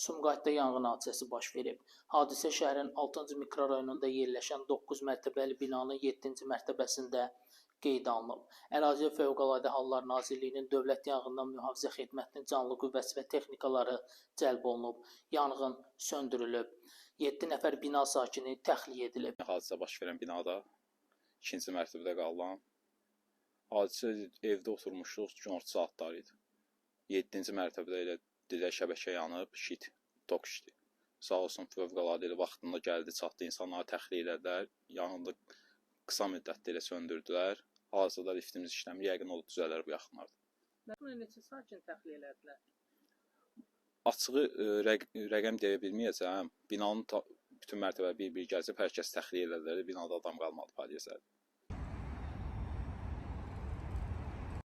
Sumqayıtda yanğın hadisəsi baş verib. Hadisə şəhərin 6-cı mikrorayonunda yerləşən 9 mərtəbəli binanın 7-ci mərtəbəsində qeydə alınıb. Əraziyə Fövqəladə Hallar Nazirliyinin Dövlət Yanğından Mühafizə Xidmətinin canlı qüvvəsi və texnikaları cəlb olunub. Yanğın söndürülüb. 7 nəfər bina sakini təxliyə edilib. Hadisə baş verən binada 2-ci mərtəbədə qalıram. Hadisə evdə oturmuşduq, günorta saatları idi. 7-ci mərtəbədə elə dirək şəbəkə yanıb, şit, tok işdi. Sağ olsun Fövqəladə ilə vaxtında gəldi, çatdı, insanları təxliyə elədilər. Yanğını qısa müddətdə elə söndürdülər. Hazırda liftimiz işləmir, yəqin o düzələr bu yaxınlarda. Buna neçə sakin təxliyə elədilər? Açığı rəqəm deyə bilməyəcəm. Binanın bütün mərtəbələri bir-bir gəzib, hər kəs təxliyə elədilər. Binada adam qalmadı, polisiya.